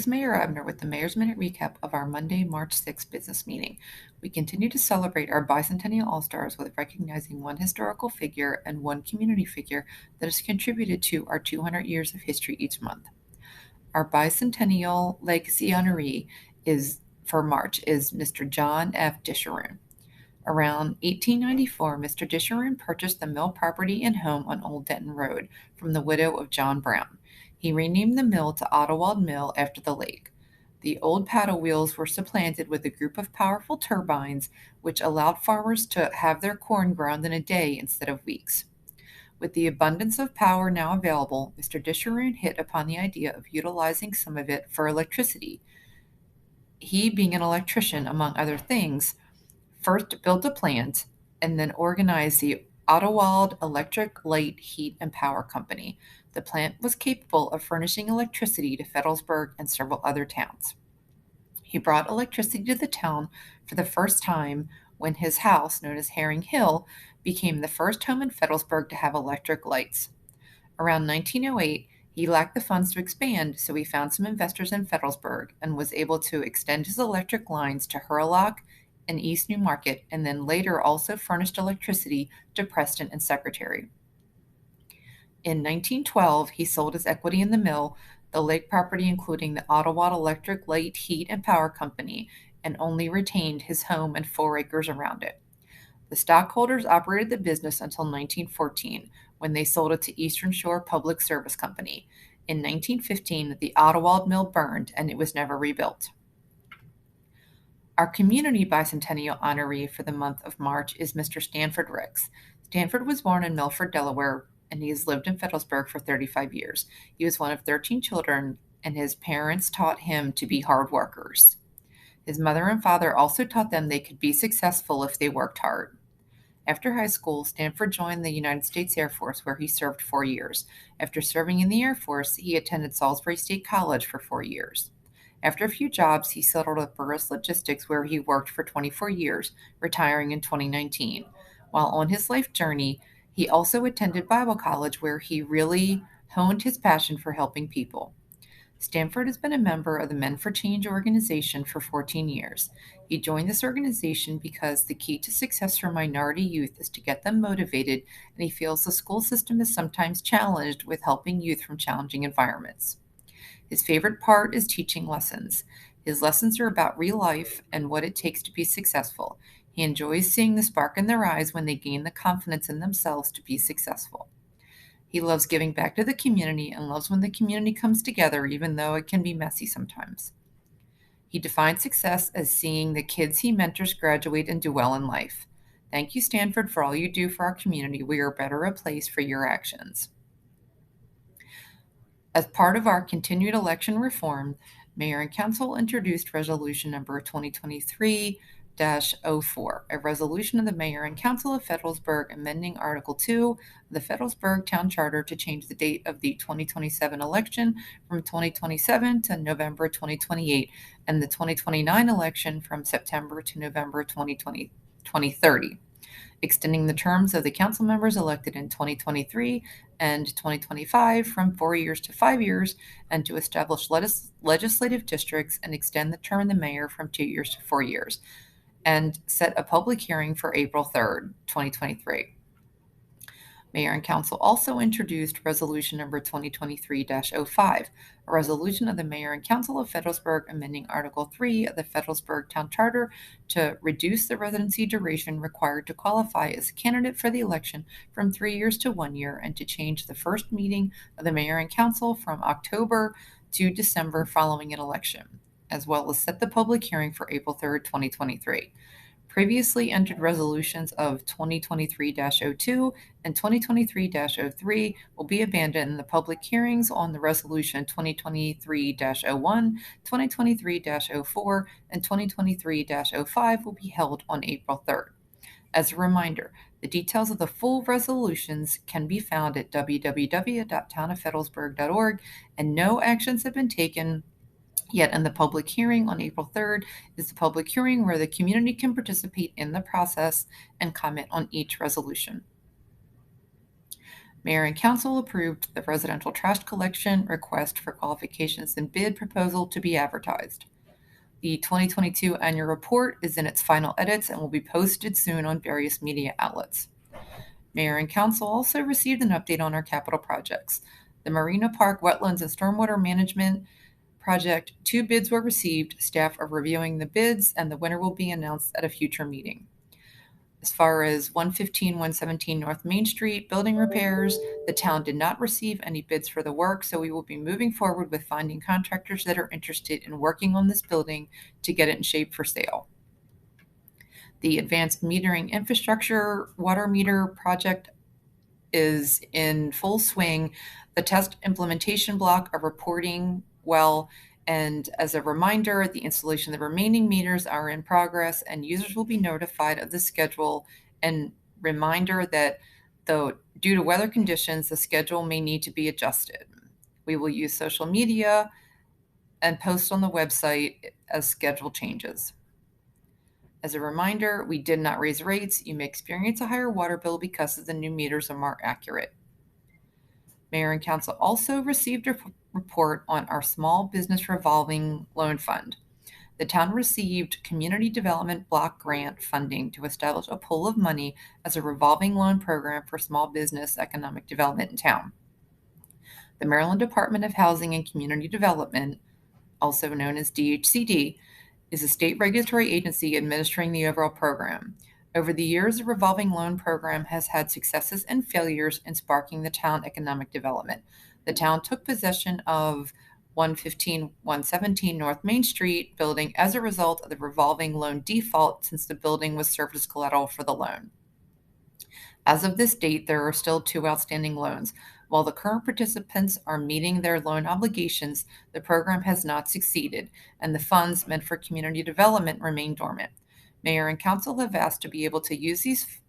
is Mayor Abner with the Mayor's Minute recap of our Monday, March 6th business meeting. We continue to celebrate our bicentennial All-Stars with recognizing one historical figure and one community figure that has contributed to our 200 years of history each month. Our bicentennial legacy honoree for March is Mr. John F. Disharoon. Around 1894, Mr. Disharoon purchased the mill property and home on Old Denton Road from the widow of John Brown. He renamed the mill to Ottawald Mill after the lake. The old paddle wheels were supplanted with a group of powerful turbines, which allowed farmers to have their corn ground in a day instead of weeks. With the abundance of power now available, Mr. Disharoon hit upon the idea of utilizing some of it for electricity. He, being an electrician, among other things, first built a plant and then organized the Ottawald Electric Light, Heat, and Power Company. The plant was capable of furnishing electricity to Fredericksburg and several other towns. He brought electricity to the town for the first time when his house, known as Herring Hill, became the first home in Fredericksburg to have electric lights. Around 1908, he lacked the funds to expand, so he found some investors in Fredericksburg and was able to extend his electric lines to Hurlock and East Newmarket, and then later also furnished electricity to Preston and Secretary. In 1912, he sold his equity in the mill, the lake property including the Ottawald Electric Light, Heat, and Power Company, and only retained his home and 4 acres around it. The stockholders operated the business until 1914, when they sold it to Eastern Shore Public Service Company. In 1915, the Ottawald Mill burned and it was never rebuilt. Our community bicentennial honoree for the month of March is Mr. Stanford Ricks. Stanford was born in Milford, Delaware, and he has lived in Fredericksburg for 35 years. He was one of 13 children, and his parents taught him to be hard workers. His mother and father also taught them they could be successful if they worked hard. After high school, Stanford joined the United States Air Force, where he served 4 years. After serving in the Air Force, he attended Salisbury State College for 4 years. After a few jobs, he settled at Burris Logistics, where he worked for 24 years, retiring in 2019. While on his life journey, he also attended Bible college, where he really honed his passion for helping people. Stanford has been a member of the Men for Change organization for 14 years. He joined this organization because the key to success for minority youth is to get them motivated, and he feels the school system is sometimes challenged with helping youth from challenging environments. His favorite part is teaching lessons. His lessons are about real life and what it takes to be successful. He enjoys seeing the spark in their eyes when they gain the confidence in themselves to be successful. He loves giving back to the community and loves when the community comes together, even though it can be messy sometimes. He defines success as seeing the kids he mentors graduate and do well in life. Thank you, Stanford, for all you do for our community. We are better a place for your actions. As part of our continued election reform, Mayor and Council introduced Resolution Number 2023-04, a resolution of the Mayor and Council of Fredericksburg amending Article 2 of the Fredericksburg Town Charter to change the date of the 2027 election from 2027 to November 2028 and the 2029 election from September to November 2030. Extending the terms of the council members elected in 2023 and 2025 from 4 years to 5 years, and to establish legislative districts and extend the term of the mayor from 2 years to 4 years, and set a public hearing for April 3rd, 2023. Mayor and Council also introduced Resolution Number 2023-05, a resolution of the Mayor and Council of Fredericksburg amending Article 3 of the Fredericksburg Town Charter to reduce the residency duration required to qualify as a candidate for the election from 3 years to 1 year, and to change the first meeting of the Mayor and Council from October to December following an election, as well as set the public hearing for April 3rd, 2023. Previously entered resolutions of 2023-02 and 2023-03 will be abandoned, and the public hearings on the resolution 2023-01, 2023-04, and 2023-05 will be held on April 3rd. As a reminder, the details of the full resolutions can be found at www.townoffredericksburg.org, and no actions have been taken yet. In the public hearing on April 3rd is the public hearing where the community can participate in the process and comment on each resolution. Mayor and Council approved the residential trash collection request for qualifications and bid proposal to be advertised. The 2022 annual report is in its final edits and will be posted soon on various media outlets. Mayor and Council also received an update on our capital projects. The Marina Park Wetlands and Stormwater Management Project, 2 bids were received. Staff are reviewing the bids, and the winner will be announced at a future meeting. As far as 115, 117 North Main Street building repairs, the town did not receive any bids for the work, so we will be moving forward with finding contractors that are interested in working on this building to get it in shape for sale. The advanced metering infrastructure water meter project is in full swing. The test implementation block are reporting well. And as a reminder, the installation of the remaining meters are in progress, and users will be notified of the schedule. And reminder that though due to weather conditions, the schedule may need to be adjusted. We will use social media and post on the website as schedule changes. As a reminder, we did not raise rates. You may experience a higher water bill because of the new meters are more accurate. Mayor and Council also received a report on our Small Business Revolving Loan Fund. The town received Community Development Block Grant funding to establish a pool of money as a revolving loan program for small business economic development in town. The Maryland Department of Housing and Community Development, also known as DHCD, is a state regulatory agency administering the overall program. Over the years, the revolving loan program has had successes and failures in sparking the town economic development. The town took possession of 115, 117 North Main Street building as a result of the revolving loan default, since the building was served as collateral for the loan. As of this date, there are still 2 outstanding loans. While the current participants are meeting their loan obligations, the program has not succeeded, and the funds meant for community development remain dormant. Mayor and Council have asked to be able to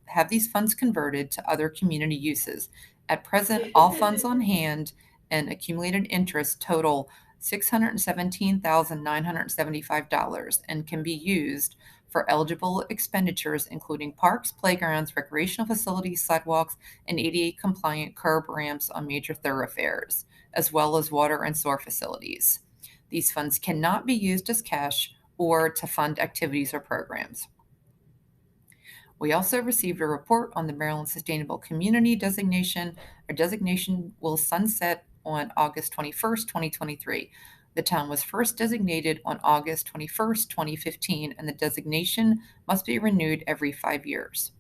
have these funds converted to other community uses. At present, all funds on hand and accumulated interest total $617,975 and can be used for eligible expenditures, including parks, playgrounds, recreational facilities, sidewalks, and ADA compliant curb ramps on major thoroughfares, as well as water and sewer facilities. These funds cannot be used as cash or to fund activities or programs. We also received a report on the Maryland Sustainable Community designation. Our designation will sunset on August 21st, 2023. The town was first designated on August 21st, 2015, and the designation must be renewed every 5 years.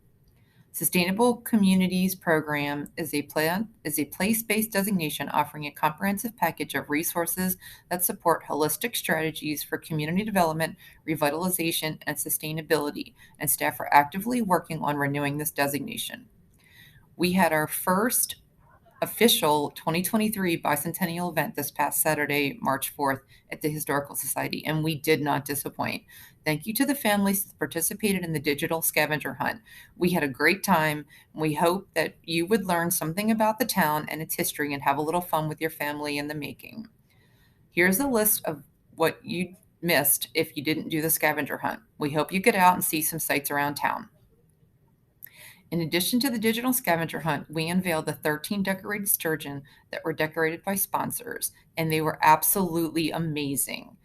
Sustainable Communities Program is a place-based designation offering a comprehensive package of resources that support holistic strategies for community development, revitalization, and sustainability, and staff are actively working on renewing this designation. We had our first official 2023 bicentennial event this past Saturday, March 4th, at the Historical Society, and we did not disappoint. Thank you to the families that participated in the digital scavenger hunt. We had a great time, and we hope that you would learn something about the town and its history and have a little fun with your family in the making. Here's a list of what you missed if you didn't do the scavenger hunt. We hope you get out and see some sights around town. In addition to the digital scavenger hunt, we unveiled the 13 decorated sturgeon that were decorated by sponsors, and they were absolutely amazing.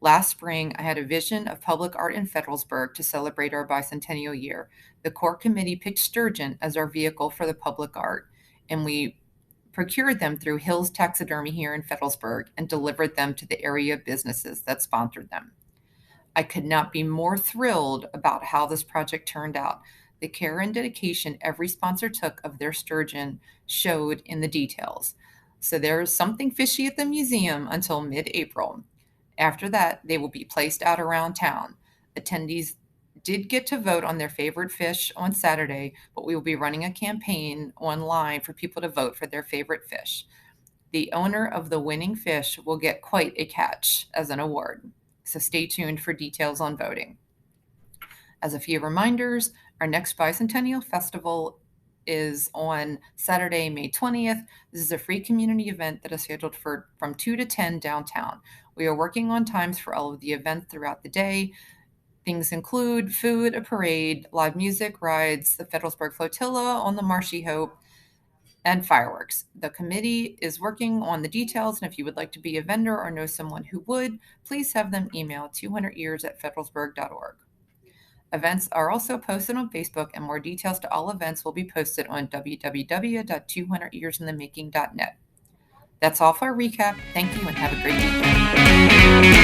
Last spring, I had a vision of public art in Federalsburg to celebrate our bicentennial year. The core committee picked sturgeon as our vehicle for the public art, and we procured them through Hills Taxidermy here in Federalsburg and delivered them to the area businesses that sponsored them. I could not be more thrilled about how this project turned out. The care and dedication every sponsor took of their sturgeon showed in the details. So there's something fishy at the museum until mid-April. After that, they will be placed out around town. Attendees did get to vote on their favorite fish on Saturday, but we will be running a campaign online for people to vote for their favorite fish. The owner of the winning fish will get quite a catch as an award. So stay tuned for details on voting. As a few reminders, our next Bicentennial Festival is on Saturday, May 20th. This is a free community event that is scheduled from 2 to 10 downtown. We are working on times for all of the events throughout the day. Things include food, a parade, live music, rides, the Federalsburg Flotilla on the Marshy Hope, and fireworks. The committee is working on the details, and if you would like to be a vendor or know someone who would, please have them email 200years@federalsburg.org. Events are also posted on Facebook, and more details to all events will be posted on www.200yearsinthemaking.net. That's all for our recap. Thank you and have a great weekend.